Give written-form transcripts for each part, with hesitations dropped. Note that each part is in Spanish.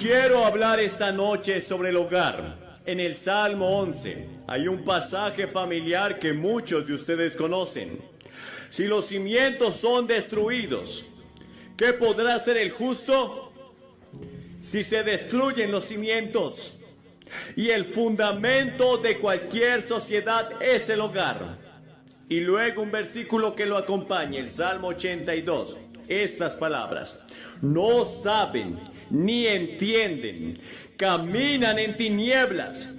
quiero hablar esta noche sobre el hogar. En el Salmo 11 hay un pasaje familiar que muchos de ustedes conocen. Si los cimientos son destruidos, ¿qué podrá hacer el justo? Si se destruyen los cimientos. Y el fundamento de cualquier sociedad es el hogar. Y luego un versículo que lo acompaña, el Salmo 82. Estas palabras: no saben ni entienden, caminan en tinieblas.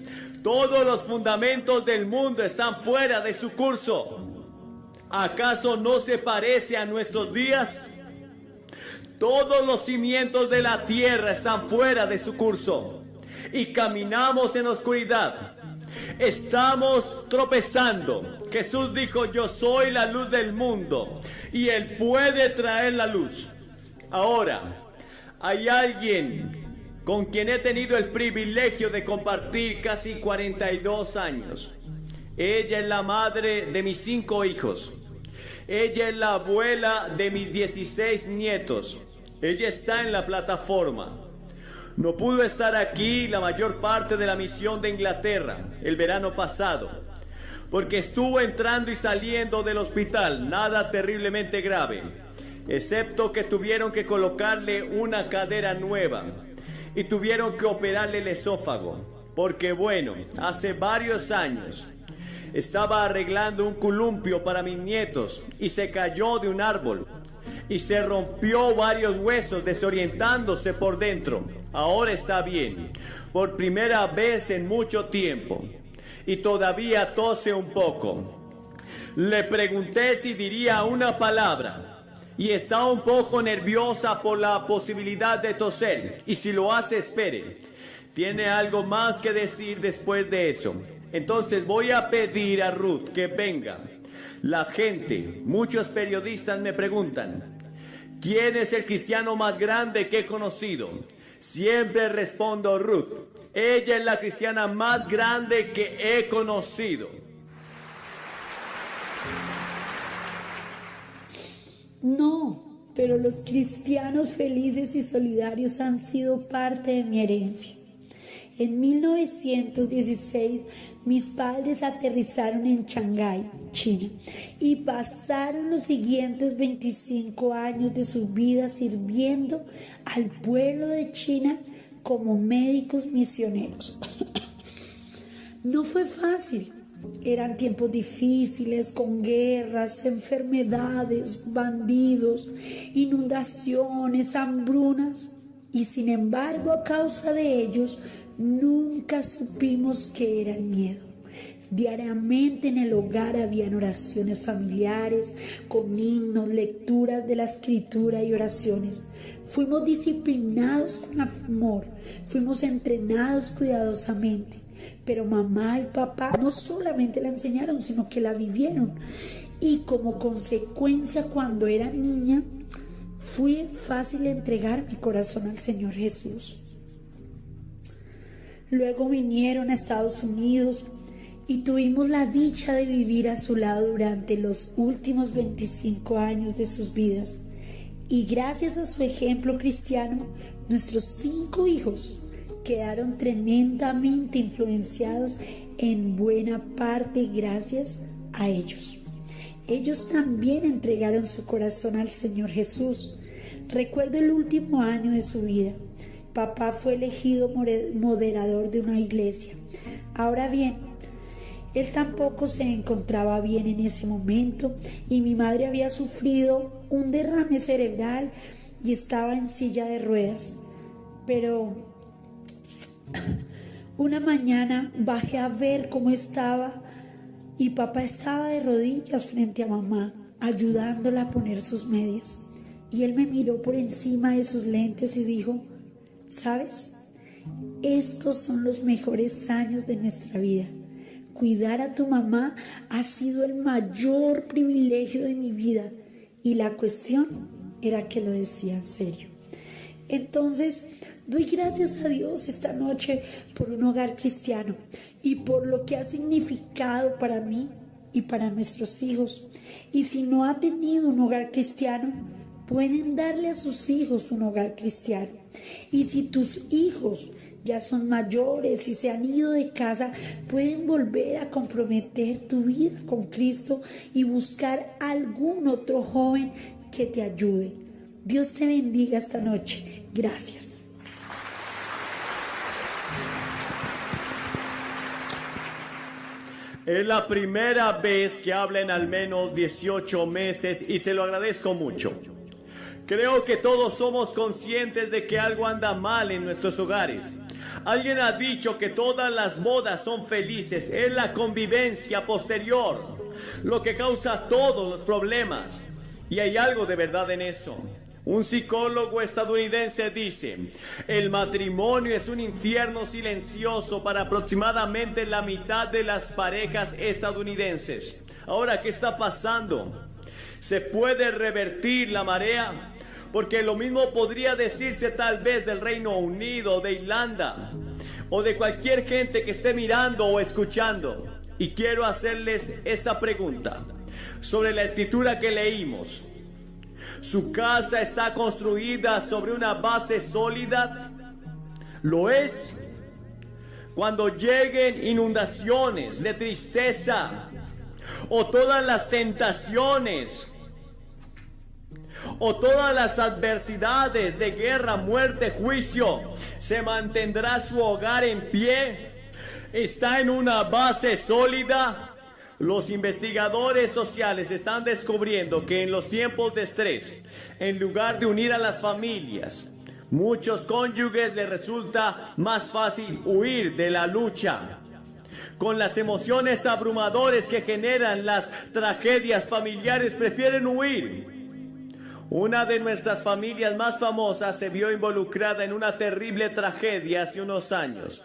Todos los fundamentos del mundo están fuera de su curso. ¿Acaso no se parece a nuestros días? Todos los cimientos de la tierra están fuera de su curso y caminamos en oscuridad. Estamos tropezando. Jesús dijo: yo soy la luz del mundo, y Él puede traer la luz. Ahora, hay alguien con quien he tenido el privilegio de compartir casi 42 años. Ella es la madre de mis 5 hijos. Ella es la abuela de mis 16 nietos. Ella está en la plataforma. No pudo estar aquí la mayor parte de la misión de Inglaterra el verano pasado, porque estuvo entrando y saliendo del hospital, nada terriblemente grave, excepto que tuvieron que colocarle una cadera nueva y tuvieron que operarle el esófago, porque bueno, hace varios años estaba arreglando un columpio para mis nietos y se cayó de un árbol y se rompió varios huesos desorientándose por dentro. Ahora está bien, por primera vez en mucho tiempo, y todavía tose un poco. Le pregunté si diría una palabra y está un poco nerviosa por la posibilidad de toser, y si lo hace, espere. Tiene algo más que decir después de eso. Entonces voy a pedir a Ruth que venga. La gente, muchos periodistas me preguntan: ¿quién es el cristiano más grande que he conocido? Siempre respondo: Ruth. Ella es la cristiana más grande que he conocido. No, pero los cristianos felices y solidarios han sido parte de mi herencia. En 1916, mis padres aterrizaron en Shanghái, China, y pasaron los siguientes 25 años de su vida sirviendo al pueblo de China como médicos misioneros. No fue fácil. Eran tiempos difíciles, con guerras, enfermedades, bandidos, inundaciones, hambrunas. Y sin embargo, a causa de ellos, nunca supimos qué era el miedo. Diariamente en el hogar habían oraciones familiares, con himnos, lecturas de la escritura y oraciones. Fuimos disciplinados con amor, fuimos entrenados cuidadosamente. Pero mamá y papá no solamente la enseñaron, sino que la vivieron. Y como consecuencia, cuando era niña, fue fácil entregar mi corazón al Señor Jesús. Luego vinieron a Estados Unidos y tuvimos la dicha de vivir a su lado durante los últimos 25 años de sus vidas. Y gracias a su ejemplo cristiano, nuestros 5 hijos quedaron tremendamente influenciados, en buena parte gracias a ellos. Ellos también entregaron su corazón al Señor Jesús. Recuerdo el último año de su vida. Papá fue elegido moderador de una iglesia. Ahora bien, él tampoco se encontraba bien en ese momento y mi madre había sufrido un derrame cerebral y estaba en silla de ruedas. Pero una mañana bajé a ver cómo estaba y papá estaba de rodillas frente a mamá, ayudándola a poner sus medias. Y él me miró por encima de sus lentes y dijo: ¿sabes? Estos son los mejores años de nuestra vida. Cuidar a tu mamá ha sido el mayor privilegio de mi vida. Y la cuestión era que lo decía en serio. Entonces, doy gracias a Dios esta noche por un hogar cristiano y por lo que ha significado para mí y para nuestros hijos. Y si no ha tenido un hogar cristiano, pueden darle a sus hijos un hogar cristiano. Y si tus hijos ya son mayores y se han ido de casa, pueden volver a comprometer tu vida con Cristo y buscar algún otro joven que te ayude. Dios te bendiga esta noche. Gracias. Es la primera vez que habla en al menos 18 meses y se lo agradezco mucho. Creo que todos somos conscientes de que algo anda mal en nuestros hogares. Alguien ha dicho que todas las bodas son felices, es la convivencia posterior lo que causa todos los problemas. Y hay algo de verdad en eso. Un psicólogo estadounidense dice: el matrimonio es un infierno silencioso para aproximadamente la mitad de las parejas estadounidenses. Ahora, ¿qué está pasando? ¿Se puede revertir la marea? Porque lo mismo podría decirse tal vez del Reino Unido, de Irlanda, o de cualquier gente que esté mirando o escuchando. Y quiero hacerles esta pregunta sobre la escritura que leímos. ¿Su casa está construida sobre una base sólida? ¿Lo es? Cuando lleguen inundaciones de tristeza, o todas las tentaciones, o todas las adversidades de guerra, muerte, juicio, ¿se mantendrá su hogar en pie? ¿Está en una base sólida? Los investigadores sociales están descubriendo que en los tiempos de estrés, en lugar de unir a las familias, muchos cónyuges les resulta más fácil huir de la lucha. Con las emociones abrumadoras que generan las tragedias familiares, prefieren huir. Una de nuestras familias más famosas se vio involucrada en una terrible tragedia hace unos años.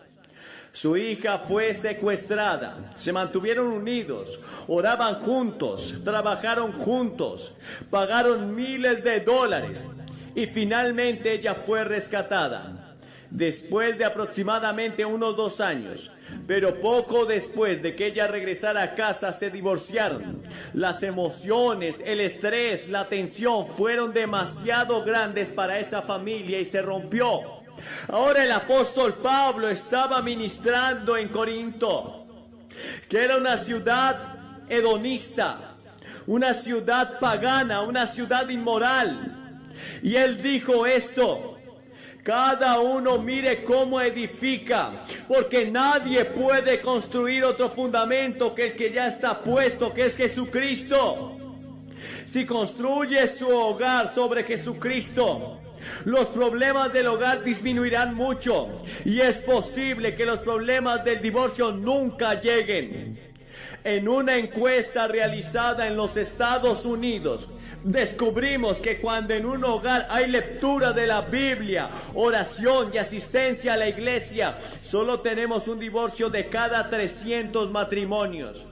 Su hija fue secuestrada, se mantuvieron unidos, oraban juntos, trabajaron juntos, pagaron miles de dólares y finalmente ella fue rescatada. Después de aproximadamente unos 2 años, pero poco después de que ella regresara a casa, se divorciaron. Las emociones, el estrés, la tensión fueron demasiado grandes para esa familia y se rompió. Ahora el apóstol Pablo estaba ministrando en Corinto, que era una ciudad hedonista, una ciudad pagana, una ciudad inmoral. Y él dijo esto: cada uno mire cómo edifica, porque nadie puede construir otro fundamento que el que ya está puesto, que es Jesucristo. Si construye su hogar sobre Jesucristo, los problemas del hogar disminuirán mucho y es posible que los problemas del divorcio nunca lleguen. En una encuesta realizada en los Estados Unidos, descubrimos que cuando en un hogar hay lectura de la Biblia, oración y asistencia a la iglesia, solo tenemos un divorcio de cada 300 matrimonios.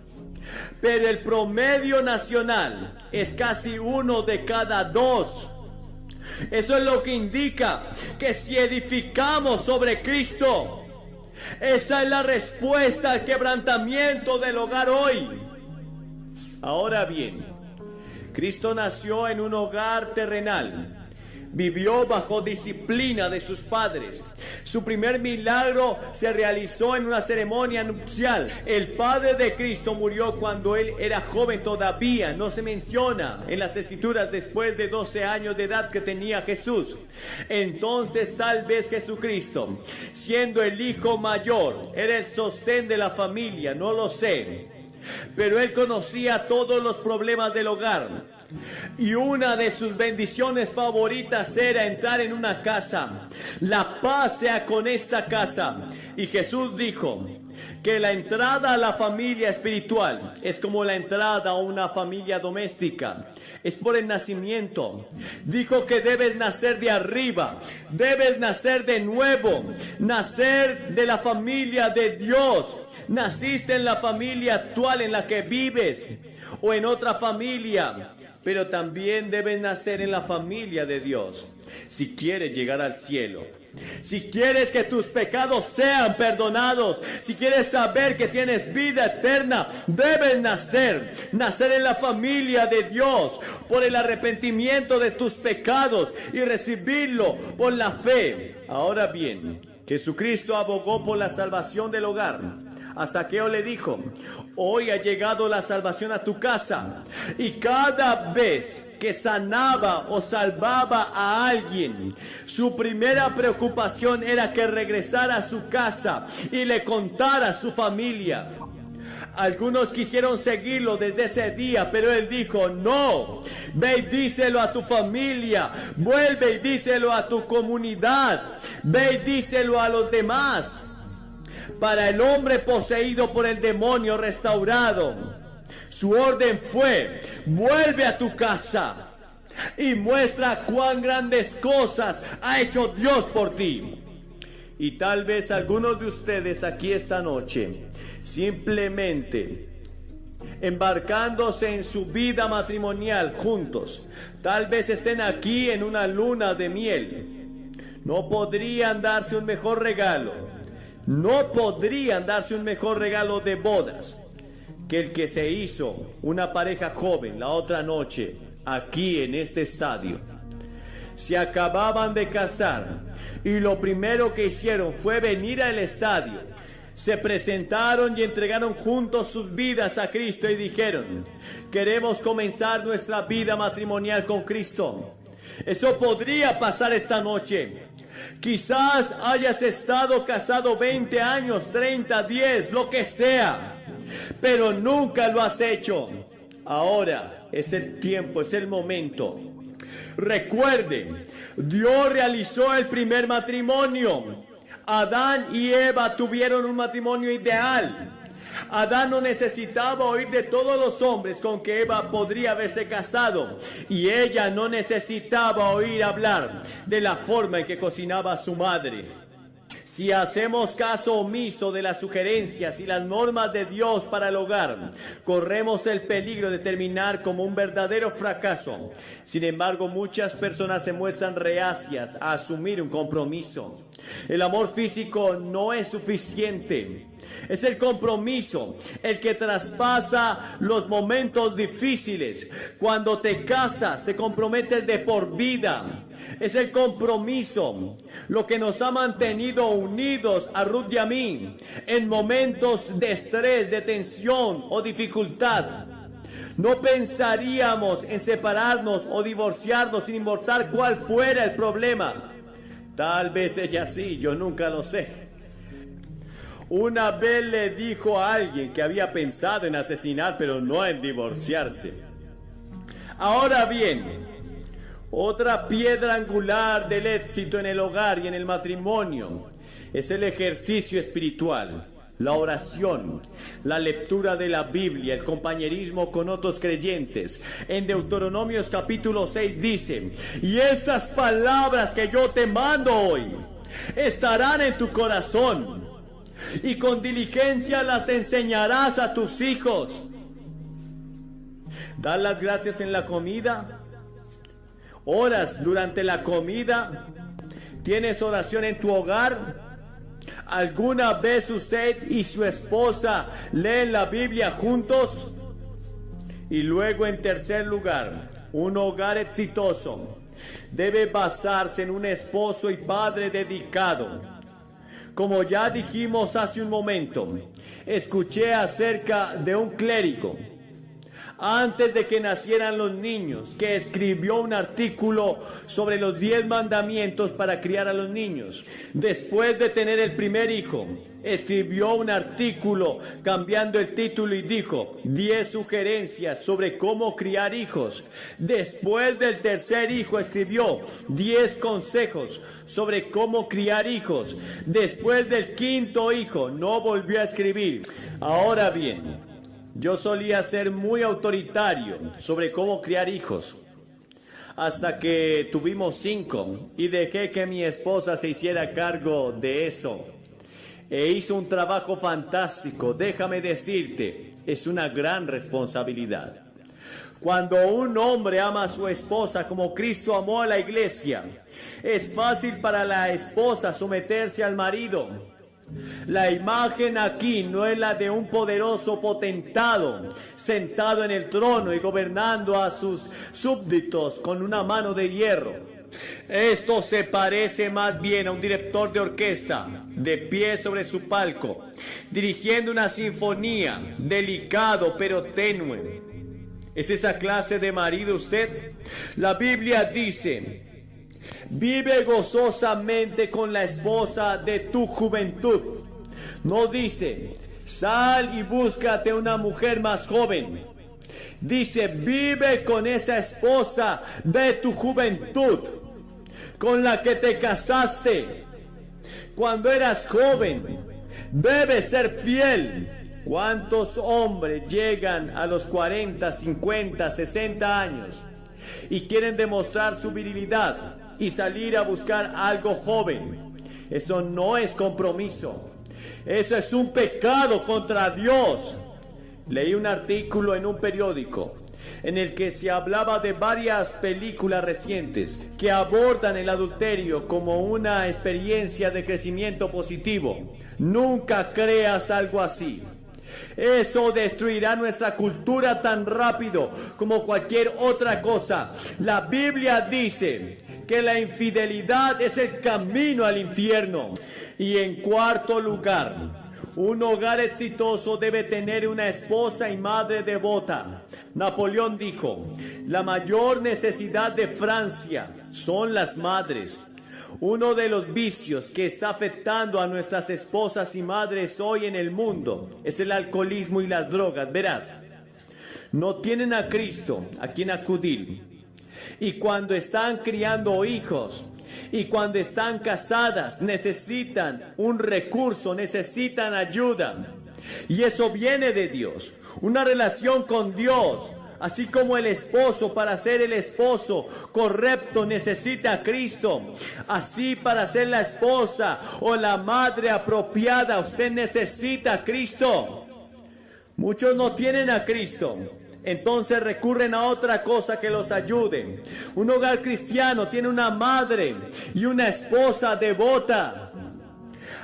Pero el promedio nacional es casi 1 de cada 2. Eso es lo que indica que si edificamos sobre Cristo, esa es la respuesta al quebrantamiento del hogar hoy. Ahora bien, Cristo nació en un hogar terrenal. Vivió bajo disciplina de sus padres. Su primer milagro se realizó en una ceremonia nupcial. El padre de Cristo murió cuando él era joven todavía. No se menciona en las escrituras después de 12 años de edad que tenía Jesús. Entonces tal vez Jesucristo, siendo el hijo mayor, era el sostén de la familia, no lo sé. Pero él conocía todos los problemas del hogar. Y una de sus bendiciones favoritas era entrar en una casa. La paz sea con esta casa. Y Jesús dijo que la entrada a la familia espiritual es como la entrada a una familia doméstica. Es por el nacimiento. Dijo que debes nacer de arriba. Debes nacer de nuevo. Nacer de la familia de Dios. Naciste en la familia actual en la que vives o en otra familia, pero también debes nacer en la familia de Dios si quieres llegar al cielo. Si quieres que tus pecados sean perdonados, si quieres saber que tienes vida eterna, debes nacer en la familia de Dios por el arrepentimiento de tus pecados y recibirlo por la fe. Ahora bien, Jesucristo abogó por la salvación del hogar. A Zaqueo le dijo: hoy ha llegado la salvación a tu casa. Y cada vez que sanaba o salvaba a alguien, su primera preocupación era que regresara a su casa y le contara a su familia. Algunos quisieron seguirlo desde ese día, pero él dijo: no, ve y díselo a tu familia, vuelve y díselo a tu comunidad, ve y díselo a los demás. Para el hombre poseído por el demonio restaurado, su orden fue: vuelve a tu casa y muestra cuán grandes cosas ha hecho Dios por ti. Y tal vez algunos de ustedes aquí esta noche, simplemente embarcándose en su vida matrimonial juntos, tal vez estén aquí en una luna de miel. No podrían darse un mejor regalo. No podrían darse un mejor regalo de bodas que el que se hizo una pareja joven la otra noche aquí en este estadio. Se acababan de casar y lo primero que hicieron fue venir al estadio. Se presentaron y entregaron juntos sus vidas a Cristo y dijeron: queremos comenzar nuestra vida matrimonial con Cristo. Eso podría pasar esta noche. Quizás hayas estado casado 20 años, 30, 10, lo que sea, pero nunca lo has hecho. Ahora es el tiempo, es el momento. Recuerden, Dios realizó el primer matrimonio. Adán y Eva tuvieron un matrimonio ideal. Adán no necesitaba oír de todos los hombres con que Eva podría haberse casado, y ella no necesitaba oír hablar de la forma en que cocinaba a su madre. Si hacemos caso omiso de las sugerencias y las normas de Dios para el hogar, corremos el peligro de terminar como un verdadero fracaso. Sin embargo, muchas personas se muestran reacias a asumir un compromiso. El amor físico no es suficiente. Es el compromiso el que traspasa los momentos difíciles. Cuando te casas, te comprometes de por vida. Es el compromiso lo que nos ha mantenido unidos a Ruth y a mí en momentos de estrés, de tensión o dificultad. No pensaríamos en separarnos o divorciarnos sin importar cuál fuera el problema. Tal vez ella sí, yo nunca lo sé. Una vez le dijo a alguien que había pensado en asesinar, pero no en divorciarse. Ahora bien, otra piedra angular del éxito en el hogar y en el matrimonio es el ejercicio espiritual, la oración, la lectura de la Biblia, el compañerismo con otros creyentes. En Deuteronomios capítulo 6 dice: y estas palabras que yo te mando hoy estarán en tu corazón, y con diligencia las enseñarás a tus hijos. ¿Das las gracias en la comida? ¿Oras durante la comida? ¿Tienes oración en tu hogar? ¿Alguna vez usted y su esposa leen la Biblia juntos? Y luego, en tercer lugar, un hogar exitoso debe basarse en un esposo y padre dedicado. Como ya dijimos hace un momento, escuché acerca de un clérigo antes de que nacieran los niños, que escribió un artículo sobre los 10 mandamientos para criar a los niños. Después de tener el primer hijo, escribió un artículo cambiando el título y dijo: 10 sugerencias sobre cómo criar hijos. Después del tercer hijo, escribió 10 consejos sobre cómo criar hijos. Después del quinto hijo, no volvió a escribir. Ahora bien, yo solía ser muy autoritario sobre cómo criar hijos, hasta que tuvimos 5 y dejé que mi esposa se hiciera cargo de eso. E hizo un trabajo fantástico. Déjame decirte, es una gran responsabilidad. Cuando un hombre ama a su esposa como Cristo amó a la iglesia, es fácil para la esposa someterse al marido. La imagen aquí no es la de un poderoso potentado sentado en el trono y gobernando a sus súbditos con una mano de hierro. Esto se parece más bien a un director de orquesta de pie sobre su palco, dirigiendo una sinfonía, delicado pero tenue. ¿Es esa clase de marido usted? La Biblia dice: vive gozosamente con la esposa de tu juventud. No dice: sal y búscate una mujer más joven. Dice: vive con esa esposa de tu juventud, con la que te casaste cuando eras joven. Debes ser fiel. ¿Cuántos hombres llegan a los 40, 50, 60 años y quieren demostrar su virilidad y salir a buscar algo joven? Eso no es compromiso. Eso es un pecado contra Dios. Leí un artículo en un periódico en el que se hablaba de varias películas recientes que abordan el adulterio como una experiencia de crecimiento positivo. Nunca creas algo así. Eso destruirá nuestra cultura tan rápido como cualquier otra cosa. La Biblia dice que la infidelidad es el camino al infierno. Y en cuarto lugar, un hogar exitoso debe tener una esposa y madre devota. Napoleón dijo: la mayor necesidad de Francia son las madres. Uno de los vicios que está afectando a nuestras esposas y madres hoy en el mundo es el alcoholismo y las drogas. Verás, no tienen a Cristo a quien acudir. Y cuando están criando hijos y cuando están casadas, necesitan un recurso, necesitan ayuda. Y eso viene de Dios, una relación con Dios. Así como el esposo, para ser el esposo correcto, necesita a Cristo, así para ser la esposa o la madre apropiada, usted necesita a Cristo. Muchos no tienen a Cristo, entonces recurren a otra cosa que los ayude. Un hogar cristiano tiene una madre y una esposa devota.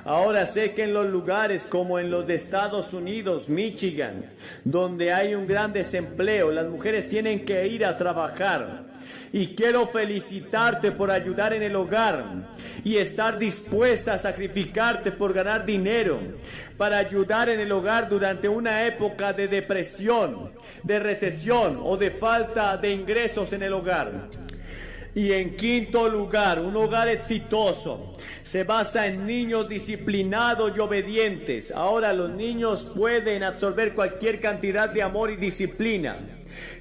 Ahora sé que en los lugares como en los de Estados Unidos, Michigan, donde hay un gran desempleo, las mujeres tienen que ir a trabajar. Y quiero felicitarte por ayudar en el hogar y estar dispuesta a sacrificarte por ganar dinero para ayudar en el hogar durante una época de depresión, de recesión o de falta de ingresos en el hogar. Y en quinto lugar, un hogar exitoso se basa en niños disciplinados y obedientes. Ahora los niños pueden absorber cualquier cantidad de amor y disciplina,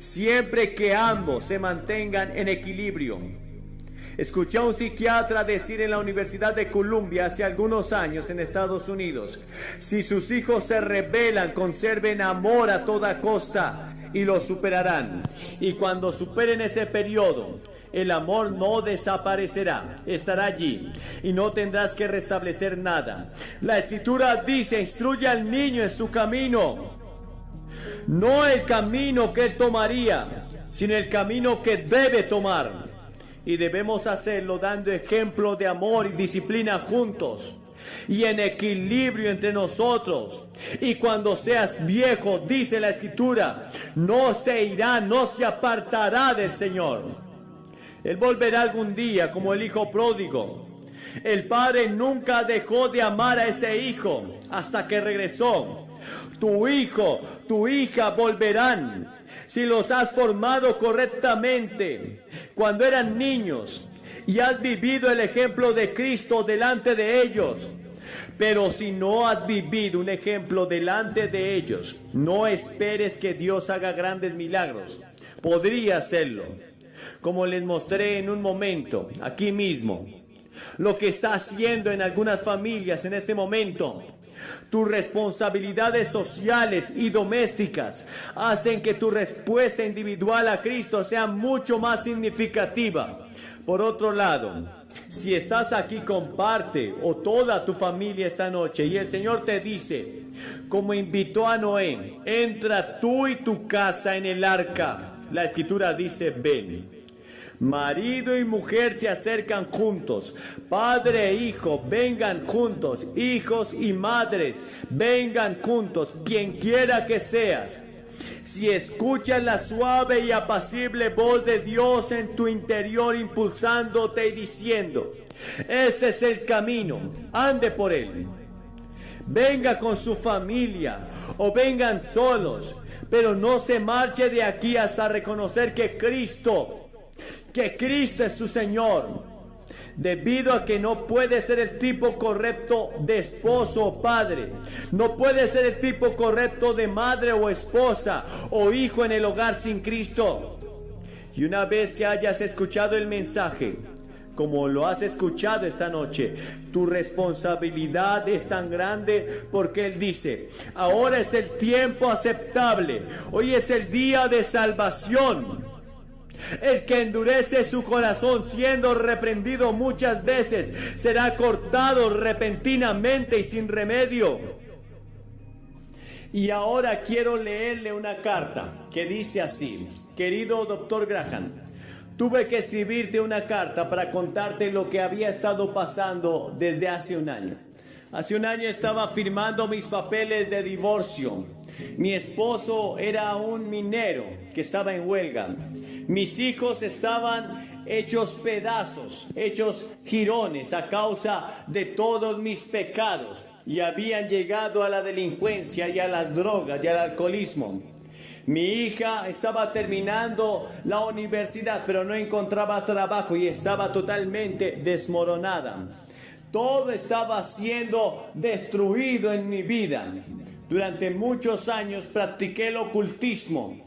siempre que ambos se mantengan en equilibrio. Escuché a un psiquiatra decir en la Universidad de Columbia hace algunos años en Estados Unidos: si sus hijos se rebelan, conserven amor a toda costa y lo superarán. Y cuando superen ese periodo, el amor no desaparecerá, estará allí y no tendrás que restablecer nada. La Escritura dice: instruye al niño en su camino, no el camino que él tomaría, sino el camino que debe tomar. Y debemos hacerlo dando ejemplo de amor y disciplina juntos y en equilibrio entre nosotros. Y cuando seas viejo, dice la Escritura, no se irá, no se apartará del Señor. Él volverá algún día como el hijo pródigo. El padre nunca dejó de amar a ese hijo hasta que regresó. Tu hijo, tu hija volverán si los has formado correctamente cuando eran niños y has vivido el ejemplo de Cristo delante de ellos. Pero si no has vivido un ejemplo delante de ellos, no esperes que Dios haga grandes milagros. Podría hacerlo, como les mostré en un momento, aquí mismo, lo que está haciendo en algunas familias en este momento. Tus responsabilidades sociales y domésticas hacen que tu respuesta individual a Cristo sea mucho más significativa. Por otro lado, si estás aquí con parte o toda tu familia esta noche y el Señor te dice, como invitó a Noé, entra tú y tu casa en el arca, la escritura dice ven. Marido y mujer se acercan juntos, padre e hijo vengan juntos, hijos y madres vengan juntos, quien quiera que seas. Si escuchas la suave y apacible voz de Dios en tu interior impulsándote y diciendo, este es el camino, ande por él. Venga con su familia o vengan solos, pero no se marche de aquí hasta reconocer que Cristo es su Señor. Debido a que no puede ser el tipo correcto de esposo o padre, no puede ser el tipo correcto de madre o esposa o hijo en el hogar sin Cristo. Y una vez que hayas escuchado el mensaje, como lo has escuchado esta noche, tu responsabilidad es tan grande porque Él dice, ahora es el tiempo aceptable, hoy es el día de salvación. El que endurece su corazón siendo reprendido muchas veces será cortado repentinamente y sin remedio. Y ahora quiero leerle una carta que dice así: querido Dr. Graham, tuve que escribirte una carta para contarte lo que había estado pasando desde hace un año. Hace un año estaba firmando mis papeles de divorcio. Mi esposo era un minero que estaba en huelga. Mis hijos estaban hechos pedazos, hechos jirones a causa de todos mis pecados y habían llegado a la delincuencia y a las drogas y al alcoholismo. Mi hija estaba terminando la universidad, pero no encontraba trabajo y estaba totalmente desmoronada. Todo estaba siendo destruido en mi vida. Durante muchos años practiqué el ocultismo.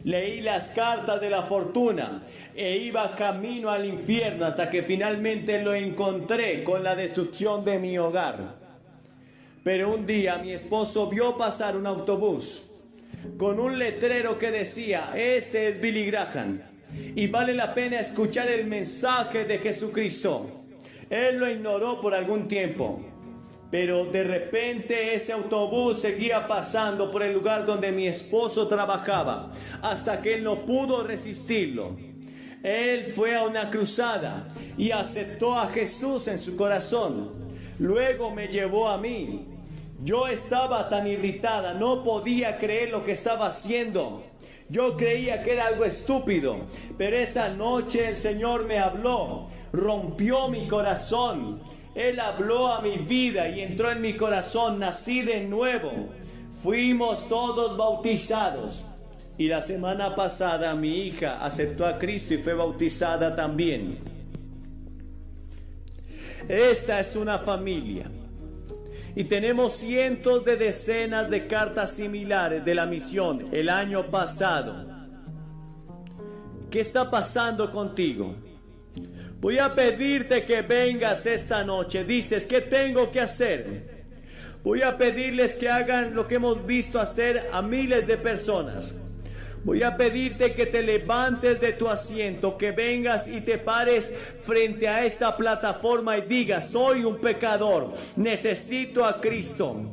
Leí las cartas de la fortuna e iba camino al infierno hasta que finalmente lo encontré con la destrucción de mi hogar. Pero un día mi esposo vio pasar un autobús con un letrero que decía, este es Billy Graham y vale la pena escuchar el mensaje de Jesucristo. Él lo ignoró por algún tiempo, pero de repente ese autobús seguía pasando por el lugar donde mi esposo trabajaba, hasta que él no pudo resistirlo. Él fue a una cruzada y aceptó a Jesús en su corazón. Luego me llevó a mí. Yo estaba tan irritada, no podía creer lo que estaba haciendo. Yo creía que era algo estúpido, pero esa noche el Señor me habló, rompió mi corazón. Él habló a mi vida y entró en mi corazón, nací de nuevo. Fuimos todos bautizados. Y la semana pasada mi hija aceptó a Cristo y fue bautizada también. Esta es una familia. Y tenemos cientos de decenas de cartas similares de la misión el año pasado. ¿Qué está pasando contigo? Voy a pedirte que vengas esta noche. Dices, ¿qué tengo que hacer? Voy a pedirles que hagan lo que hemos visto hacer a miles de personas. Voy a pedirte que te levantes de tu asiento, que vengas y te pares frente a esta plataforma y digas, soy un pecador, necesito a Cristo.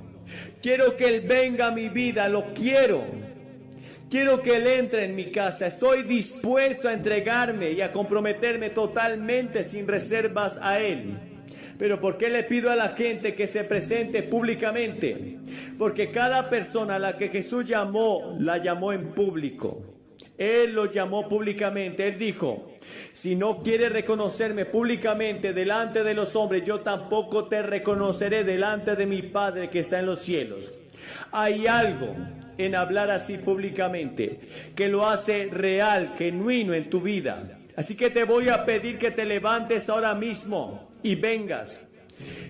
Quiero que Él venga a mi vida, lo quiero. Quiero que Él entre en mi casa. Estoy dispuesto a entregarme y a comprometerme totalmente sin reservas a Él. Pero ¿por qué le pido a la gente que se presente públicamente? Porque cada persona a la que Jesús llamó, la llamó en público. Él lo llamó públicamente. Él dijo, si no quieres reconocerme públicamente delante de los hombres, yo tampoco te reconoceré delante de mi Padre que está en los cielos. Hay algo en hablar así públicamente que lo hace real, genuino en tu vida. Así que te voy a pedir que te levantes ahora mismo y vengas.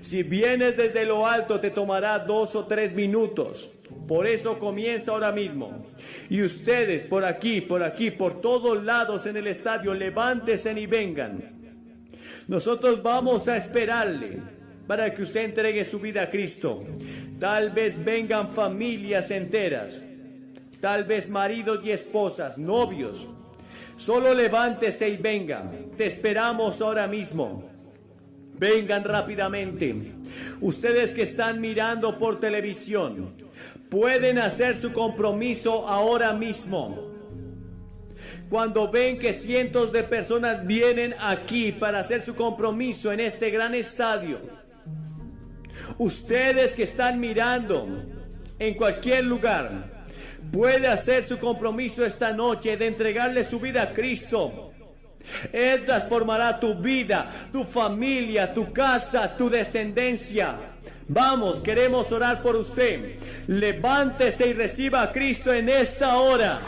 Si vienes desde lo alto te tomará 2 o 3 minutos. Por eso comienza ahora mismo. Y ustedes por aquí, por todos lados en el estadio, levántense y vengan. Nosotros vamos a esperarle para que usted entregue su vida a Cristo. Tal vez vengan familias enteras, tal vez maridos y esposas, novios. Solo levántese y vengan. Te esperamos ahora mismo. Vengan rápidamente. Ustedes que están mirando por televisión, pueden hacer su compromiso ahora mismo. cuando ven que cientos de personas vienen aquí para hacer su compromiso en este gran estadio. Ustedes que están mirando en cualquier lugar, puede hacer su compromiso esta noche de entregarle su vida a Cristo. Él transformará tu vida, tu familia, tu casa, tu descendencia. Vamos, queremos orar por usted. Levántese y reciba a Cristo en esta hora.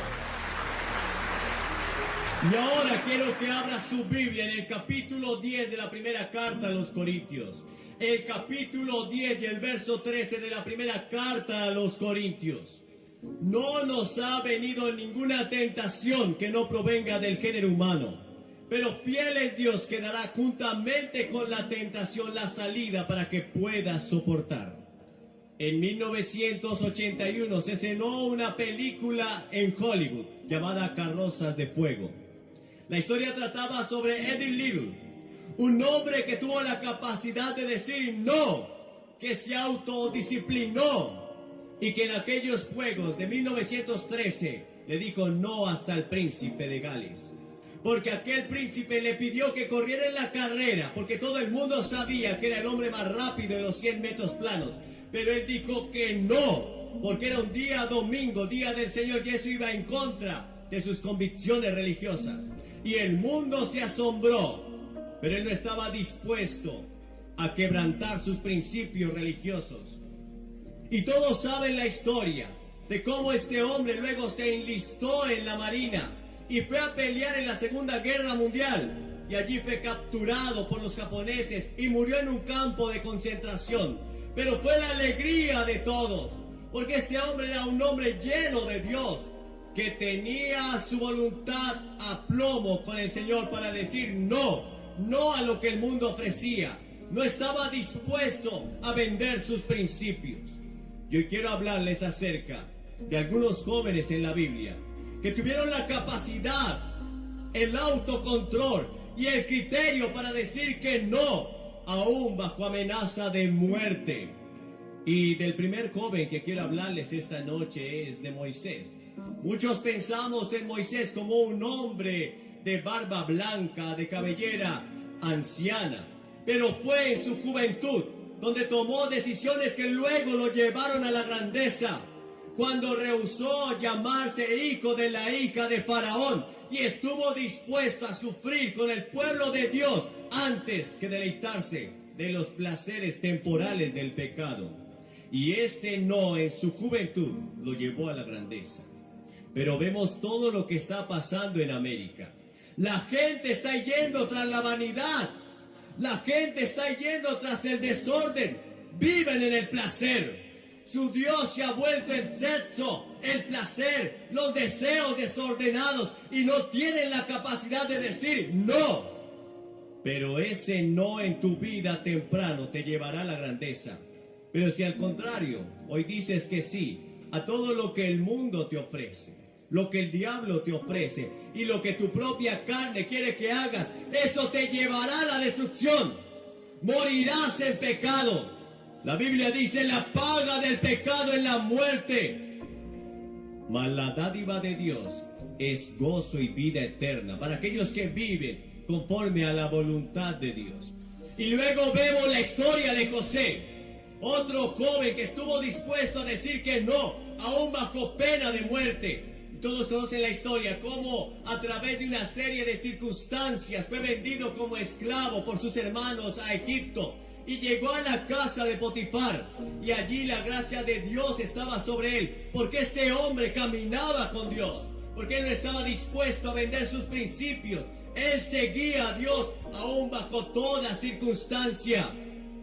Y ahora quiero que abra su Biblia en el capítulo 10 de la primera carta a los Corintios. El capítulo 10 y el verso 13 de la primera carta a los Corintios. No nos ha venido ninguna tentación que no provenga del género humano, pero fiel es Dios que dará juntamente con la tentación la salida para que pueda soportar. En 1981 se estrenó una película en Hollywood llamada Carrozas de Fuego. La historia trataba sobre Eddie Little, un hombre que tuvo la capacidad de decir no, que se autodisciplinó y que en aquellos juegos de 1913 le dijo no hasta el príncipe de Gales. Porque aquel príncipe le pidió que corriera en la carrera, porque todo el mundo sabía que era el hombre más rápido en los 100 metros planos. Pero él dijo que no, porque era un día domingo, día del Señor, y eso iba en contra de sus convicciones religiosas. Y el mundo se asombró, pero él no estaba dispuesto a quebrantar sus principios religiosos. Y todos saben la historia de cómo este hombre luego se enlistó en la marina y fue a pelear en la Segunda Guerra Mundial. Y allí fue capturado por los japoneses y murió en un campo de concentración. Pero fue la alegría de todos, porque este hombre era un hombre lleno de Dios, que tenía su voluntad a plomo con el Señor para decir no a lo que el mundo ofrecía. No estaba dispuesto a vender sus principios. Yo quiero hablarles acerca de algunos jóvenes en la Biblia que tuvieron la capacidad, el autocontrol y el criterio para decir que no, aún bajo amenaza de muerte. Y del primer joven que quiero hablarles esta noche es de Moisés. Muchos pensamos en Moisés como un hombre de barba blanca, de cabellera anciana, pero fue en su juventud donde tomó decisiones que luego lo llevaron a la grandeza, cuando rehusó llamarse hijo de la hija de Faraón y estuvo dispuesto a sufrir con el pueblo de Dios antes que deleitarse de los placeres temporales del pecado. Y este no en su juventud lo llevó a la grandeza. Pero vemos todo lo que está pasando en América. La gente está yendo tras la vanidad. La gente está yendo tras el desorden. Viven en el placer. Su Dios se ha vuelto el sexo, el placer, los deseos desordenados y no tienen la capacidad de decir no. Pero ese no en tu vida temprano te llevará a la grandeza. Pero si al contrario, hoy dices que sí a todo lo que el mundo te ofrece, lo que el diablo te ofrece y lo que tu propia carne quiere que hagas, eso te llevará a la destrucción. Morirás en pecado. La Biblia dice, la paga del pecado es la muerte. Mas la dádiva de Dios es gozo y vida eterna para aquellos que viven conforme a la voluntad de Dios. Y luego vemos la historia de José, otro joven que estuvo dispuesto a decir que no, aún bajo pena de muerte. Todos conocen la historia, cómo a través de una serie de circunstancias fue vendido como esclavo por sus hermanos a Egipto. Y llegó a la casa de Potifar, y allí la gracia de Dios estaba sobre él, porque este hombre caminaba con Dios, porque él no estaba dispuesto a vender sus principios. Él seguía a Dios aún bajo toda circunstancia.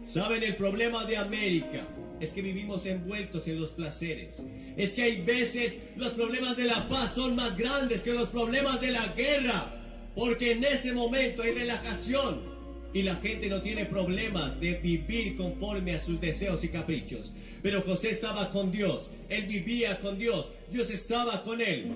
¿Saben? El problema de América es que vivimos envueltos en los placeres. Es que hay veces los problemas de la paz son más grandes que los problemas de la guerra, porque en ese momento hay relajación. Y la gente no tiene problemas de vivir conforme a sus deseos y caprichos. Pero José estaba con Dios. Él vivía con Dios. Dios estaba con él.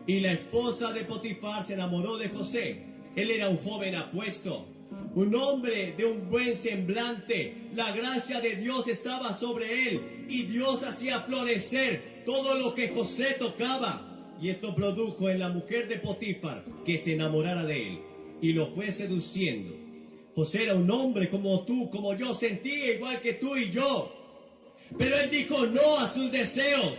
Y la esposa de Potifar se enamoró de José. Él era un joven apuesto, un hombre de un buen semblante. La gracia de Dios estaba sobre él. Y Dios hacía florecer todo lo que José tocaba. Y esto produjo en la mujer de Potifar que se enamorara de él y lo fue seduciendo. José era un hombre como tú, como yo, sentía igual que tú y yo. Pero él dijo no a sus deseos.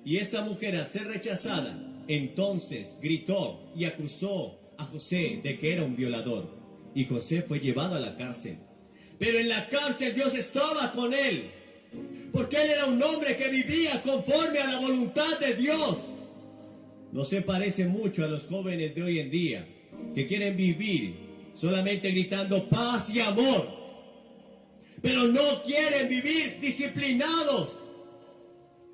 Y esta mujer, al ser rechazada, entonces gritó y acusó a José de que era un violador. Y José fue llevado a la cárcel. Pero en la cárcel Dios estaba con él, porque él era un hombre que vivía conforme a la voluntad de Dios. No se parece mucho a los jóvenes de hoy en día, que quieren vivir solamente gritando paz y amor, pero no quieren vivir disciplinados.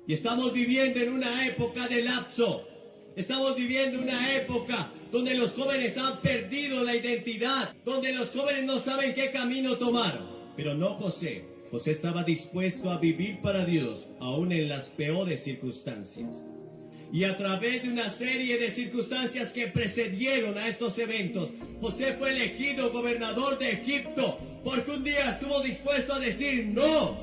Y estamos viviendo en una época de lapso. Estamos viviendo una época donde los jóvenes han perdido la identidad, donde los jóvenes no saben qué camino tomar. Pero no José. José estaba dispuesto a vivir para Dios, aún en las peores circunstancias. Y a través de una serie de circunstancias que precedieron a estos eventos, José fue elegido gobernador de Egipto, porque un día estuvo dispuesto a decir no.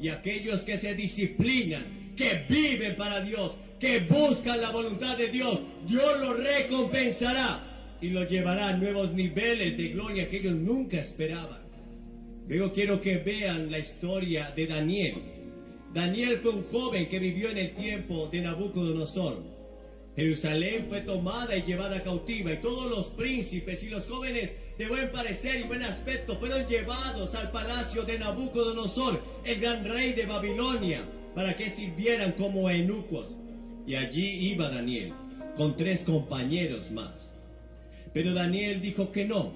Y aquellos que se disciplinan, que viven para Dios, que buscan la voluntad de Dios, Dios los recompensará y los llevará a nuevos niveles de gloria que ellos nunca esperaban. Luego quiero que vean la historia de Daniel. Daniel fue un joven que vivió en el tiempo de Nabucodonosor. Jerusalén fue tomada y llevada cautiva, y todos los príncipes y los jóvenes de buen parecer y buen aspecto fueron llevados al palacio de Nabucodonosor, el gran rey de Babilonia, para que sirvieran como eunucos. Y allí iba Daniel, con 3 compañeros más. Pero Daniel dijo que no.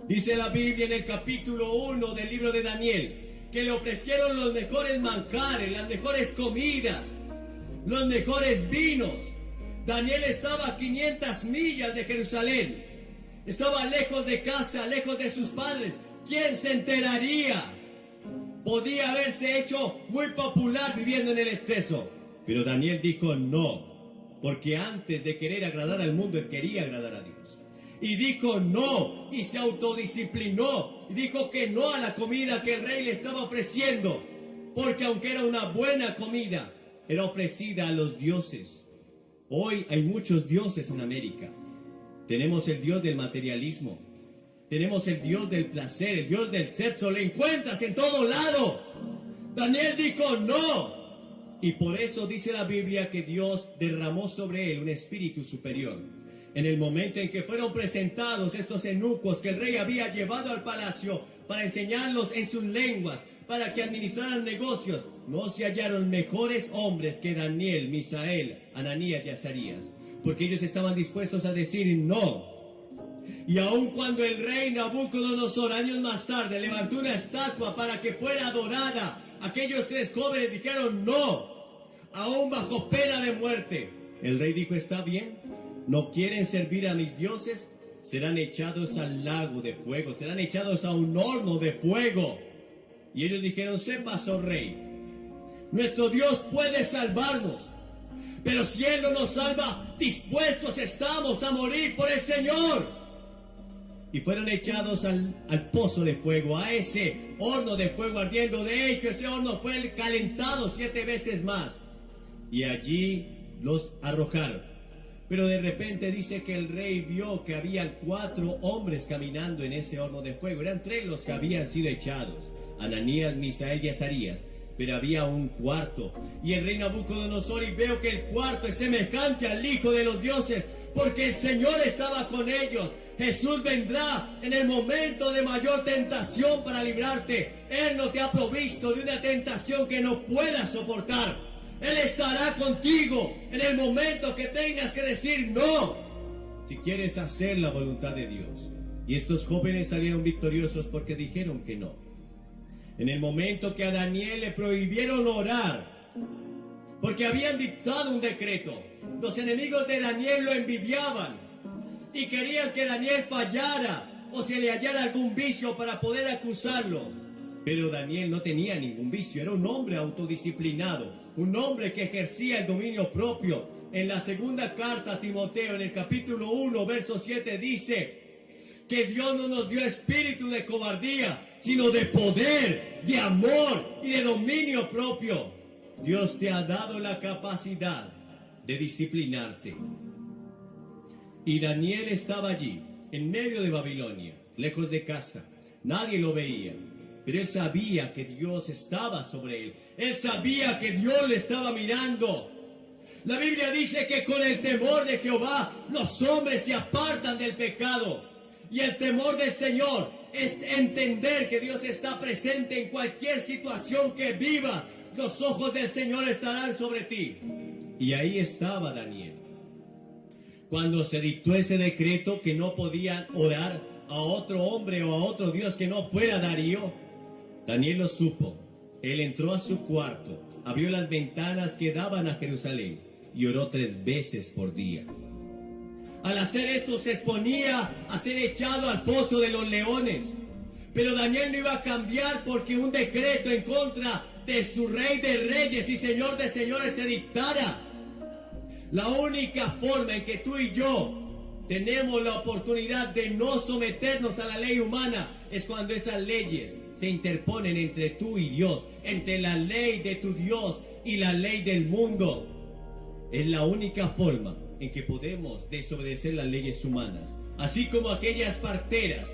Dice la Biblia en el capítulo 1 del libro de Daniel, que le ofrecieron los mejores manjares, las mejores comidas, los mejores vinos. Daniel estaba a 500 millas de Jerusalén. Estaba lejos de casa, lejos de sus padres. ¿Quién se enteraría? Podía haberse hecho muy popular viviendo en el exceso. Pero Daniel dijo no, porque antes de querer agradar al mundo, él quería agradar a Dios. Y dijo no, y se autodisciplinó, y dijo que no a la comida que el rey le estaba ofreciendo, porque aunque era una buena comida, era ofrecida a los dioses. Hoy hay muchos dioses en América. Tenemos el Dios del materialismo, tenemos el Dios del placer, el Dios del sexo, le encuentras en todo lado. Daniel dijo no. Y por eso dice la Biblia que Dios derramó sobre él un espíritu superior. En el momento en que fueron presentados estos eunucos que el rey había llevado al palacio para enseñarlos en sus lenguas, para que administraran negocios, no se hallaron mejores hombres que Daniel, Misael, Ananías y Azarías, porque ellos estaban dispuestos a decir no. Y aun cuando el rey Nabucodonosor años más tarde levantó una estatua para que fuera adorada, aquellos 3 jóvenes dijeron no, aún bajo pena de muerte. El rey dijo, está bien, no quieren servir a mis dioses, serán echados al lago de fuego, serán echados a un horno de fuego. Y ellos dijeron, sepas, oh rey, nuestro Dios puede salvarnos, pero si Él no nos salva, dispuestos estamos a morir por el Señor. Y fueron echados al pozo de fuego, a ese horno de fuego ardiendo. De hecho, ese horno fue calentado 7 veces más. Y allí los arrojaron. Pero de repente dice que el rey vio que había 4 hombres caminando en ese horno de fuego. Eran 3 los que habían sido echados: Ananías, Misael y Azarías. Pero había un cuarto. Y el rey Nabucodonosor, y veo que el cuarto es semejante al Hijo de los dioses, porque el Señor estaba con ellos. Jesús vendrá en el momento de mayor tentación para librarte. Él no te ha provisto de una tentación que no puedas soportar. Él estará contigo en el momento que tengas que decir no, si quieres hacer la voluntad de Dios. Y estos jóvenes salieron victoriosos porque dijeron que no. En el momento que a Daniel le prohibieron orar, porque habían dictado un decreto, los enemigos de Daniel lo envidiaban y querían que Daniel fallara o se le hallara algún vicio para poder acusarlo. Pero Daniel no tenía ningún vicio, era un hombre autodisciplinado, un hombre que ejercía el dominio propio. En la segunda carta a Timoteo, en el capítulo 1, verso 7, dice que Dios no nos dio espíritu de cobardía, sino de poder, de amor y de dominio propio. Dios te ha dado la capacidad de disciplinarte. Y Daniel estaba allí, en medio de Babilonia, lejos de casa. Nadie lo veía, pero él sabía que Dios estaba sobre él. Él sabía que Dios le estaba mirando. La Biblia dice que con el temor de Jehová los hombres se apartan del pecado. Y el temor del Señor es entender que Dios está presente en cualquier situación que vivas. Los ojos del Señor estarán sobre ti. Y ahí estaba Daniel. Cuando se dictó ese decreto que no podían orar a otro hombre o a otro Dios que no fuera Darío, Daniel lo supo. Él entró a su cuarto, abrió las ventanas que daban a Jerusalén y oró 3 veces por día. Al hacer esto se exponía a ser echado al foso de los leones. Pero Daniel no iba a cambiar porque un decreto en contra de su rey de reyes y señor de señores se dictara. La única forma en que tú y yo tenemos la oportunidad de no someternos a la ley humana es cuando esas leyes se interponen entre tú y Dios, entre la ley de tu Dios y la ley del mundo. Es la única forma en que podemos desobedecer las leyes humanas. Así como aquellas parteras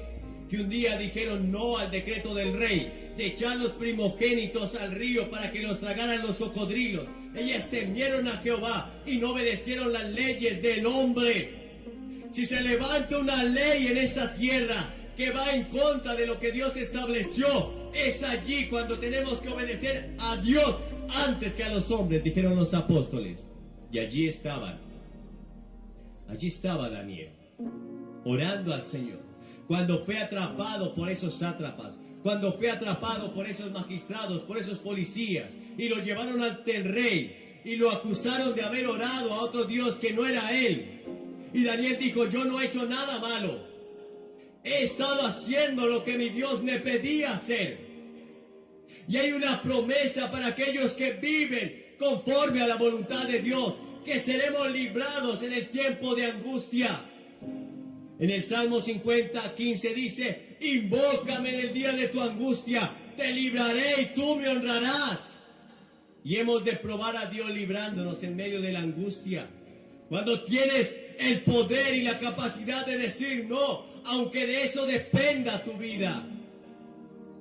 que un día dijeron no al decreto del rey de echar los primogénitos al río para que los tragaran los cocodrilos. Ellas temieron a Jehová y no obedecieron las leyes del hombre. Si se levanta una ley en esta tierra que va en contra de lo que Dios estableció, es allí cuando tenemos que obedecer a Dios antes que a los hombres, dijeron los apóstoles. Y allí estaba Daniel, orando al Señor. Cuando fue atrapado por esos sátrapas, cuando fue atrapado por esos magistrados, por esos policías, y lo llevaron ante el rey, y lo acusaron de haber orado a otro Dios que no era él. Y Daniel dijo, yo no he hecho nada malo. He estado haciendo lo que mi Dios me pedía hacer. Y hay una promesa para aquellos que viven conforme a la voluntad de Dios, que seremos librados en el tiempo de angustia. En el Salmo 50:15 dice, invócame en el día de tu angustia, te libraré y tú me honrarás. Y hemos de probar a Dios librándonos en medio de la angustia. Cuando tienes el poder y la capacidad de decir no, aunque de eso dependa tu vida.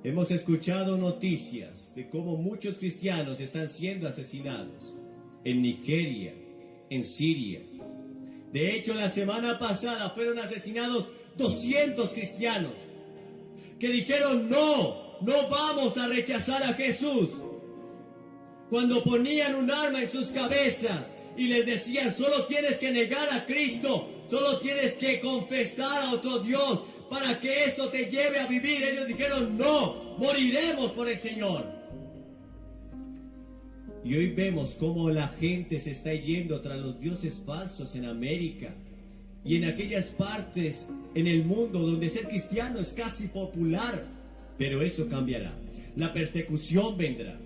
Hemos escuchado noticias de cómo muchos cristianos están siendo asesinados en Nigeria, en Siria. De hecho, la semana pasada fueron asesinados 200 cristianos que dijeron no vamos a rechazar a Jesús. Cuando ponían un arma en sus cabezas y les decían solo tienes que negar a Cristo, solo tienes que confesar a otro Dios para que esto te lleve a vivir. Ellos dijeron no, moriremos por el Señor. Y hoy vemos cómo la gente se está yendo tras los dioses falsos en América y en aquellas partes en el mundo donde ser cristiano es casi popular. Pero eso cambiará. La persecución vendrá.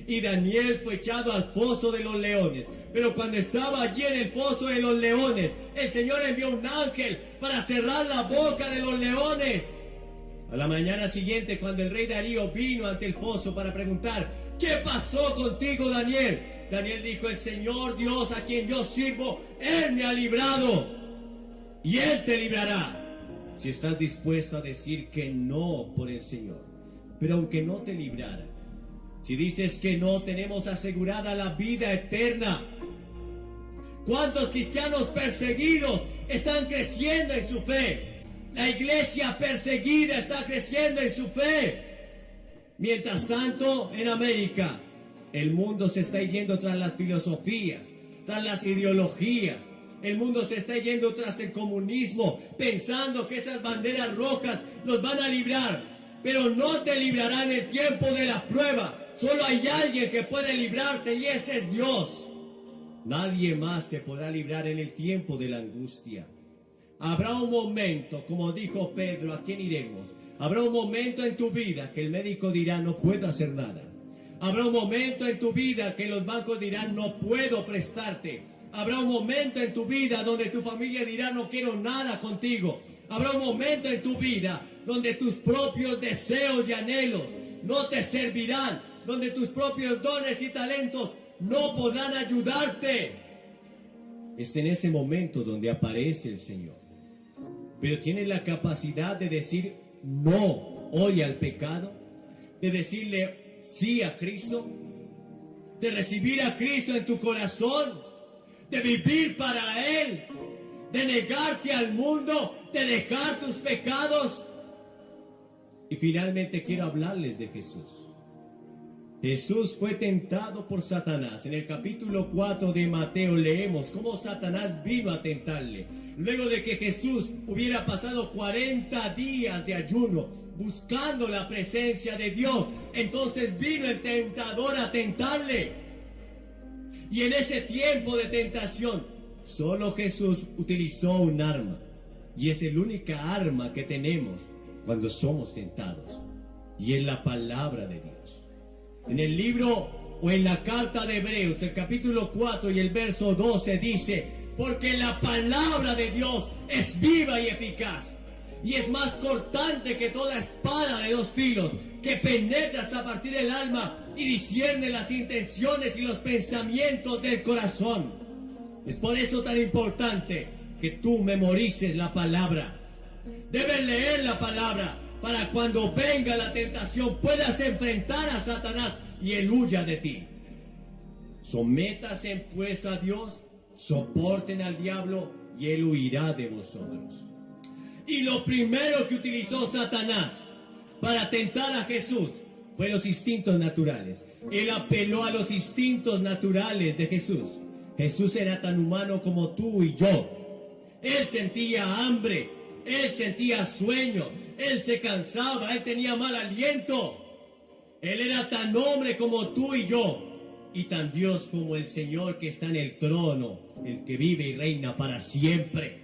Y Daniel fue echado al foso de los leones. Pero cuando estaba allí en el foso de los leones, el Señor envió un ángel para cerrar la boca de los leones. A la mañana siguiente, cuando el rey Darío vino ante el foso para preguntar, ¿qué pasó contigo, Daniel? Daniel dijo, el Señor Dios a quien yo sirvo, Él me ha librado y Él te librará. Si estás dispuesto a decir que no por el Señor, pero aunque no te librara, si dices que no, tenemos asegurada la vida eterna. ¿Cuántos cristianos perseguidos están creciendo en su fe? La iglesia perseguida está creciendo en su fe. Mientras tanto, en América, el mundo se está yendo tras las filosofías, tras las ideologías. El mundo se está yendo tras el comunismo, pensando que esas banderas rojas nos van a librar. Pero no te librarán en el tiempo de la prueba. Solo hay alguien que puede librarte y ese es Dios. Nadie más te podrá librar en el tiempo de la angustia. Habrá un momento, como dijo Pedro, ¿a quién iremos? Habrá un momento en tu vida que el médico dirá no puedo hacer nada. Habrá un momento en tu vida que los bancos dirán no puedo prestarte. Habrá un momento en tu vida donde tu familia dirá no quiero nada contigo. Habrá un momento en tu vida donde tus propios deseos y anhelos no te servirán, donde tus propios dones y talentos no podrán ayudarte. es en ese momento donde aparece el Señor. Pero tienes la capacidad de decir no hoy al pecado, de decirle sí a Cristo, de recibir a Cristo en tu corazón, de vivir para Él, de negarte al mundo, de dejar tus pecados. Y finalmente quiero hablarles de Jesús. Jesús fue tentado por Satanás. En el capítulo 4 de Mateo leemos cómo Satanás vino a tentarle. Luego de que Jesús hubiera pasado 40 días de ayuno buscando la presencia de Dios, entonces vino el tentador a tentarle. Y en ese tiempo de tentación, solo Jesús utilizó un arma. Y es el única arma que tenemos cuando somos tentados. Y es la palabra de Dios. En el libro o en la carta de Hebreos, el capítulo 4 y el verso 12 dice: porque la palabra de Dios es viva y eficaz, y es más cortante que toda espada de 2 filos, que penetra hasta partir el alma y discierne las intenciones y los pensamientos del corazón. Es por eso tan importante que tú memorices la palabra. Debes leer la palabra para cuando venga la tentación puedas enfrentar a Satanás y él huya de ti. Sométase pues a Dios, soporten al diablo y él huirá de vosotros. Y lo primero que utilizó Satanás para tentar a Jesús fue los instintos naturales. Él apeló a los instintos naturales de Jesús. Jesús era tan humano como tú y yo. Él sentía hambre, él sentía sueño, él se cansaba, él tenía mal aliento. Él era tan hombre como tú y yo, y tan Dios como el Señor que está en el trono, el que vive y reina para siempre.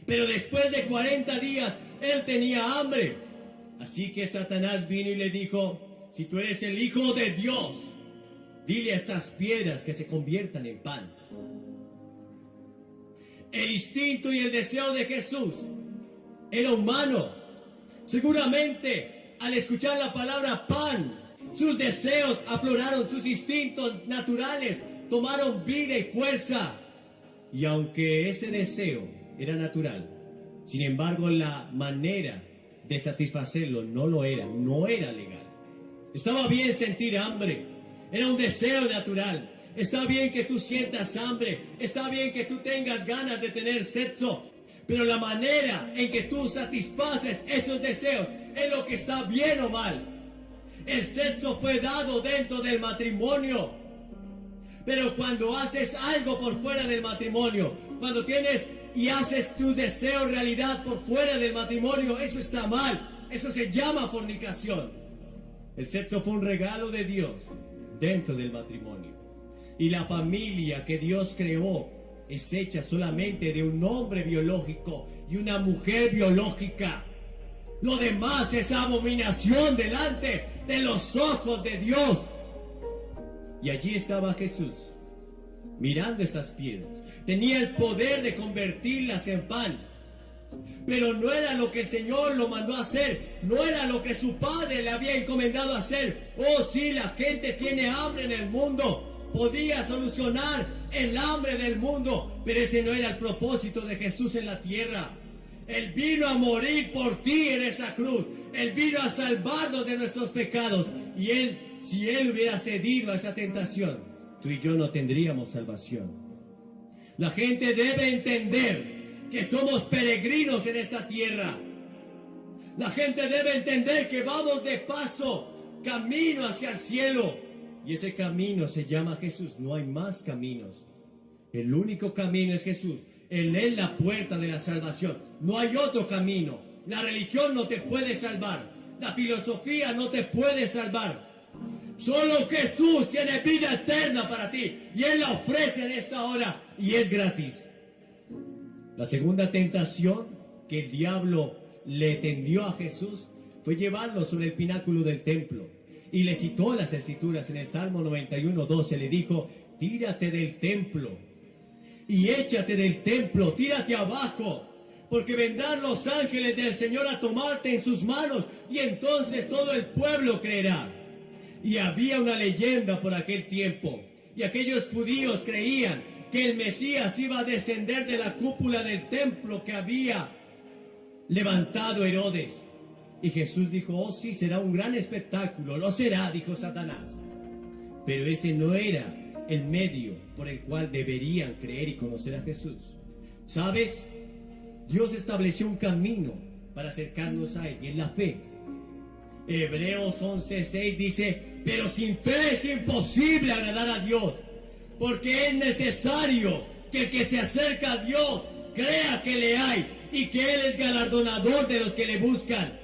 Pero después de 40 días, él tenía hambre. Así que Satanás vino y le dijo: si tú eres el Hijo de Dios, dile a estas piedras que se conviertan en pan. El instinto y el deseo de Jesús era humano. Seguramente al escuchar la palabra pan, sus deseos afloraron, sus instintos naturales tomaron vida y fuerza. Y aunque ese deseo era natural, sin embargo la manera de satisfacerlo no lo era, no era legal. Estaba bien sentir hambre, era un deseo natural. Está bien que tú sientas hambre, está bien que tú tengas ganas de tener sexo, pero la manera en que tú satisfaces esos deseos es lo que está bien o mal. El sexo fue dado dentro del matrimonio, pero cuando haces algo por fuera del matrimonio, cuando tienes y haces tu deseo realidad por fuera del matrimonio, eso está mal. Eso se llama fornicación. El sexo fue un regalo de Dios dentro del matrimonio. Y la familia que Dios creó es hecha solamente de un hombre biológico y una mujer biológica. Lo demás es abominación delante de los ojos de Dios. Y allí estaba Jesús, mirando esas piedras. Tenía el poder de convertirlas en pan. Pero no era lo que el Señor lo mandó a hacer. No era lo que su Padre le había encomendado a hacer. Oh, sí, la gente tiene hambre en el mundo. Podía solucionar el hambre del mundo, pero ese no era el propósito de Jesús en la tierra. Él vino a morir por ti en esa cruz. Él vino a salvarnos de nuestros pecados. Y Él, si Él hubiera cedido a esa tentación, tú y yo no tendríamos salvación. La gente debe entender que somos peregrinos en esta tierra. La gente debe entender que vamos de paso, camino hacia el cielo. Y ese camino se llama Jesús. No hay más caminos. El único camino es Jesús. Él es la puerta de la salvación. No hay otro camino. La religión no te puede salvar. La filosofía no te puede salvar. Solo Jesús tiene vida eterna para ti. Y Él la ofrece en esta hora. Y es gratis. La segunda tentación que el diablo le tendió a Jesús fue llevarlo sobre el pináculo del templo. Y le citó las escrituras en el Salmo 91:12. Le dijo: tírate del templo y échate del templo, tírate abajo, porque vendrán los ángeles del Señor a tomarte en sus manos, y entonces todo el pueblo creerá. Y había una leyenda por aquel tiempo, y aquellos judíos creían que el Mesías iba a descender de la cúpula del templo que había levantado Herodes. Y Jesús dijo: oh sí, será un gran espectáculo. Lo será, dijo Satanás. Pero ese no era el medio por el cual deberían creer y conocer a Jesús. ¿Sabes? Dios estableció un camino para acercarnos a Él, y es la fe. Hebreos 11:6 dice: pero sin fe es imposible agradar a Dios, porque es necesario que el que se acerca a Dios crea que le hay y que Él es galardonador de los que le buscan.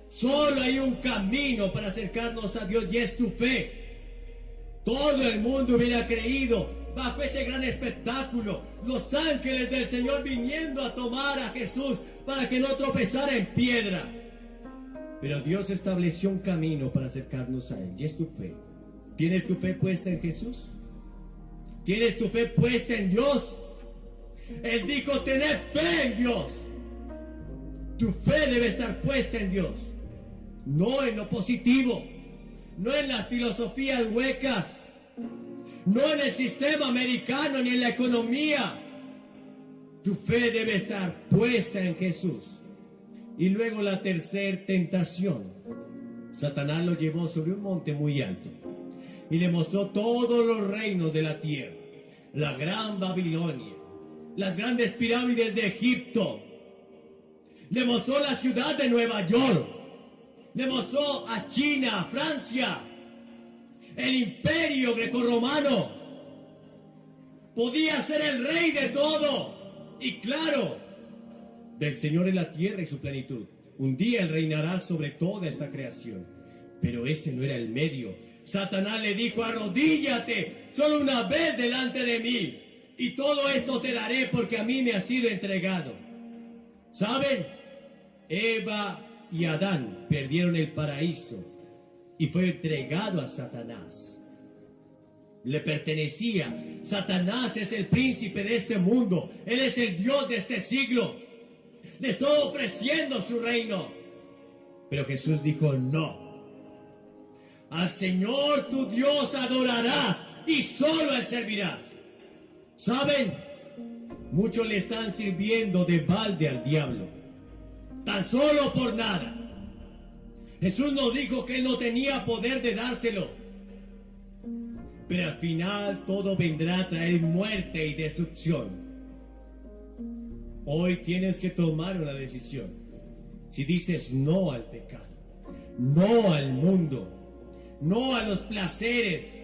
Solo hay un camino para acercarnos a Dios, y es tu fe. Todo el mundo hubiera creído bajo ese gran espectáculo, los ángeles del Señor viniendo a tomar a Jesús para que no tropezara en piedra. Pero Dios estableció un camino para acercarnos a Él, y es tu fe. ¿Tienes tu fe puesta en Jesús? ¿Tienes tu fe puesta en Dios? Él dijo: tened fe en Dios. Tu fe debe estar puesta en Dios, no en lo positivo, no en las filosofías huecas, no en el sistema americano ni en la economía. Tu fe debe estar puesta en Jesús. Y luego la tercera tentación. Satanás lo llevó sobre un monte muy alto y le mostró todos los reinos de la tierra, la gran Babilonia, las grandes pirámides de Egipto. Le mostró la ciudad de Nueva York. Le mostró a China, a Francia, el imperio grecorromano. Podía ser el rey de todo. Y claro, del Señor es la tierra y su plenitud. Un día Él reinará sobre toda esta creación. Pero ese no era el medio. Satanás le dijo: arrodíllate solo una vez delante de mí, y todo esto te daré, porque a mí me ha sido entregado. ¿Saben? Eva y Adán perdieron el paraíso y fue entregado a Satanás. Le pertenecía. Satanás es el príncipe de este mundo. Él es el Dios de este siglo. Le estoy ofreciendo su reino. Pero Jesús dijo: no. Al Señor tu Dios adorarás y solo a Él servirás. ¿Saben? Muchos le están sirviendo de balde al diablo, tan solo por nada. Jesús nos dijo que Él no tenía poder de dárselo. Pero al final todo vendrá a traer muerte y destrucción. Hoy tienes que tomar una decisión. Si dices no al pecado, no al mundo, no a los placeres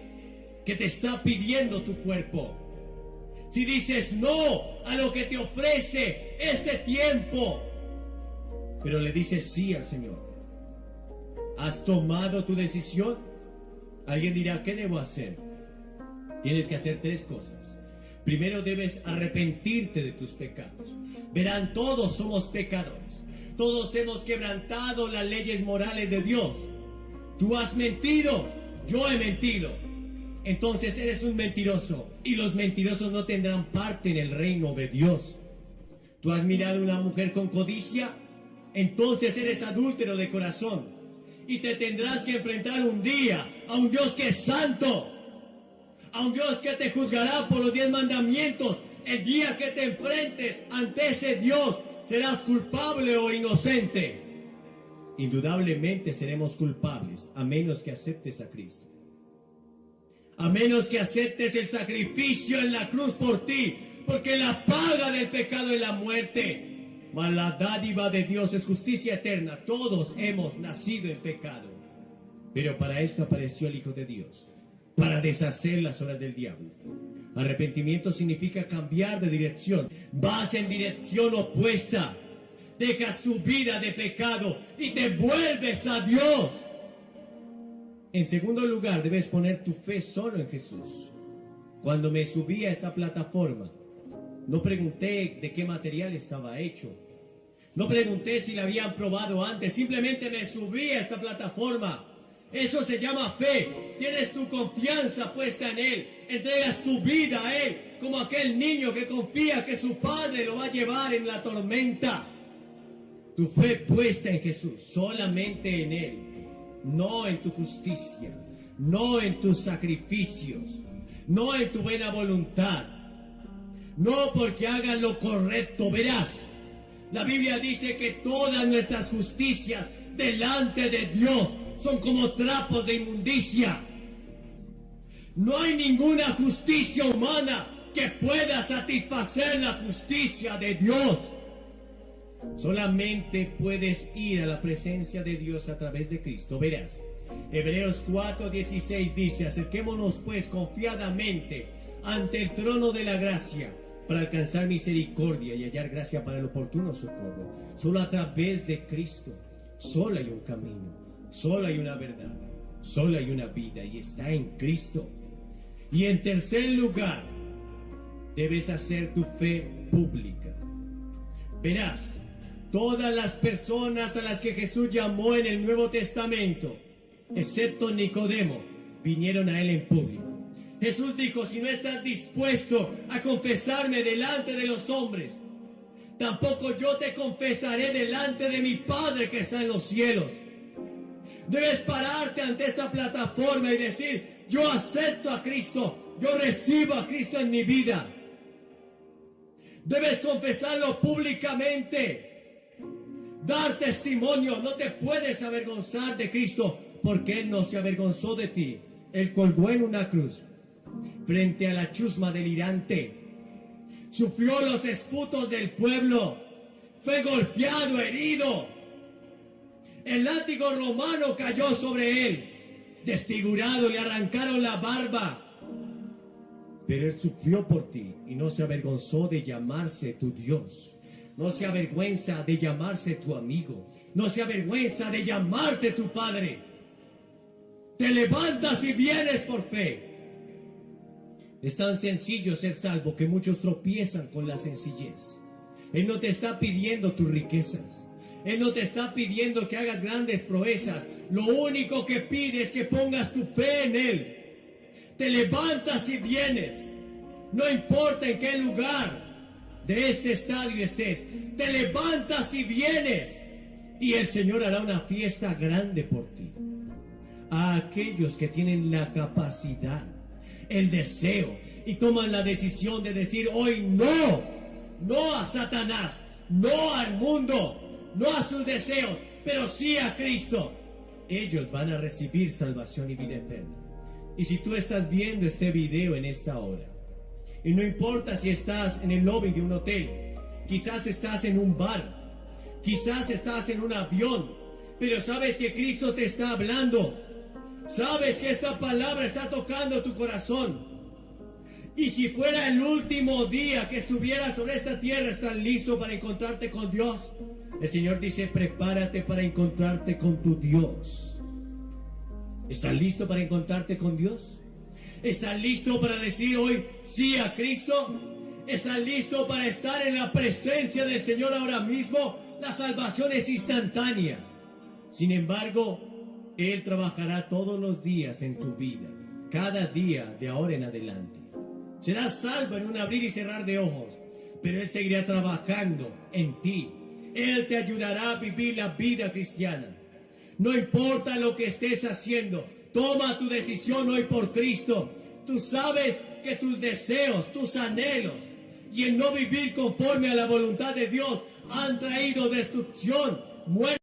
que te está pidiendo tu cuerpo, si dices no a lo que te ofrece este tiempo, pero le dices sí al Señor, ¿has tomado tu decisión? Alguien dirá: ¿qué debo hacer? Tienes que hacer tres cosas. Primero, debes arrepentirte de tus pecados. Verán, todos somos pecadores. Todos hemos quebrantado las leyes morales de Dios. Tú has mentido, yo he mentido. Entonces eres un mentiroso, y los mentirosos no tendrán parte en el reino de Dios. Tú has mirado a una mujer con codicia, entonces eres adúltero de corazón, y te tendrás que enfrentar un día a un Dios que es santo, a un Dios que te juzgará por los 10 mandamientos. El día que te enfrentes ante ese Dios, serás culpable o inocente. Indudablemente seremos culpables, a menos que aceptes a Cristo. A menos que aceptes el sacrificio en la cruz por ti, porque la paga del pecado es la muerte, mas la dádiva de Dios es justicia eterna. Todos hemos nacido en pecado, pero para esto apareció el Hijo de Dios, para deshacer las obras del diablo. Arrepentimiento significa cambiar de dirección. Vas en dirección opuesta. Dejas tu vida de pecado y te vuelves a Dios. En segundo lugar, debes poner tu fe solo en Jesús. Cuando me subí a esta plataforma, no pregunté de qué material estaba hecho. No pregunté si la habían probado antes. Simplemente me subí a esta plataforma. Eso se llama fe. Tienes tu confianza puesta en Él. Entregas tu vida a Él, como aquel niño que confía que su padre lo va a llevar en la tormenta. Tu fe puesta en Jesús, solamente en Él. No en tu justicia, no en tus sacrificios, no en tu buena voluntad. no porque hagan lo correcto. Verás, la Biblia dice que todas nuestras justicias delante de Dios son como trapos de inmundicia. No hay ninguna justicia humana que pueda satisfacer la justicia de Dios. Solamente puedes ir a la presencia de Dios a través de Cristo. Verás, Hebreos 4:16 dice: acerquémonos pues confiadamente ante el trono de la gracia para alcanzar misericordia y hallar gracia para el oportuno socorro. Solo a través de Cristo, solo hay un camino, solo hay una verdad, solo hay una vida, y está en Cristo. Y en tercer lugar, debes hacer tu fe pública. Verás, todas las personas a las que Jesús llamó en el Nuevo Testamento, excepto Nicodemo, vinieron a él en público. Jesús dijo: si no estás dispuesto a confesarme delante de los hombres, tampoco yo te confesaré delante de mi Padre que está en los cielos. Debes pararte ante esta plataforma y decir: yo acepto a Cristo, yo recibo a Cristo en mi vida. Debes confesarlo públicamente, dar testimonio. No te puedes avergonzar de Cristo, porque Él no se avergonzó de ti. Él colgó en una cruz frente a la chusma delirante, sufrió los esputos del pueblo, fue golpeado, herido. El látigo romano cayó sobre él, desfigurado, le arrancaron la barba. Pero Él sufrió por ti y no se avergonzó de llamarse tu Dios. No se avergüenza de llamarse tu amigo. No se avergüenza de llamarte tu Padre. Te levantas y vienes por fe. Es tan sencillo ser salvo que muchos tropiezan con la sencillez. Él no te está pidiendo tus riquezas. Él no te está pidiendo que hagas grandes proezas. Lo único que pide es que pongas tu fe en Él. Te levantas y vienes. No importa en qué lugar de este estadio estés. Te levantas y vienes. Y el Señor hará una fiesta grande por ti. A aquellos que tienen la capacidad, el deseo y toman la decisión de decir hoy no, no a Satanás, no al mundo, no a sus deseos, pero sí a Cristo, ellos van a recibir salvación y vida eterna. Y si tú estás viendo este video en esta hora, y no importa si estás en el lobby de un hotel, quizás estás en un bar, quizás estás en un avión, pero sabes que Cristo te está hablando. Sabes que esta palabra está tocando tu corazón. Y si fuera el último día que estuvieras sobre esta tierra, ¿estás listo para encontrarte con Dios? El Señor dice: prepárate para encontrarte con tu Dios. ¿Estás listo para encontrarte con Dios? ¿Estás listo para decir hoy sí a Cristo? ¿Estás listo para estar en la presencia del Señor ahora mismo? La salvación es instantánea. Sin embargo, Él trabajará todos los días en tu vida, cada día de ahora en adelante. Serás salvo en un abrir y cerrar de ojos, pero Él seguirá trabajando en ti. Él te ayudará a vivir la vida cristiana. No importa lo que estés haciendo, toma tu decisión hoy por Cristo. Tú sabes que tus deseos, tus anhelos y el no vivir conforme a la voluntad de Dios han traído destrucción, muerte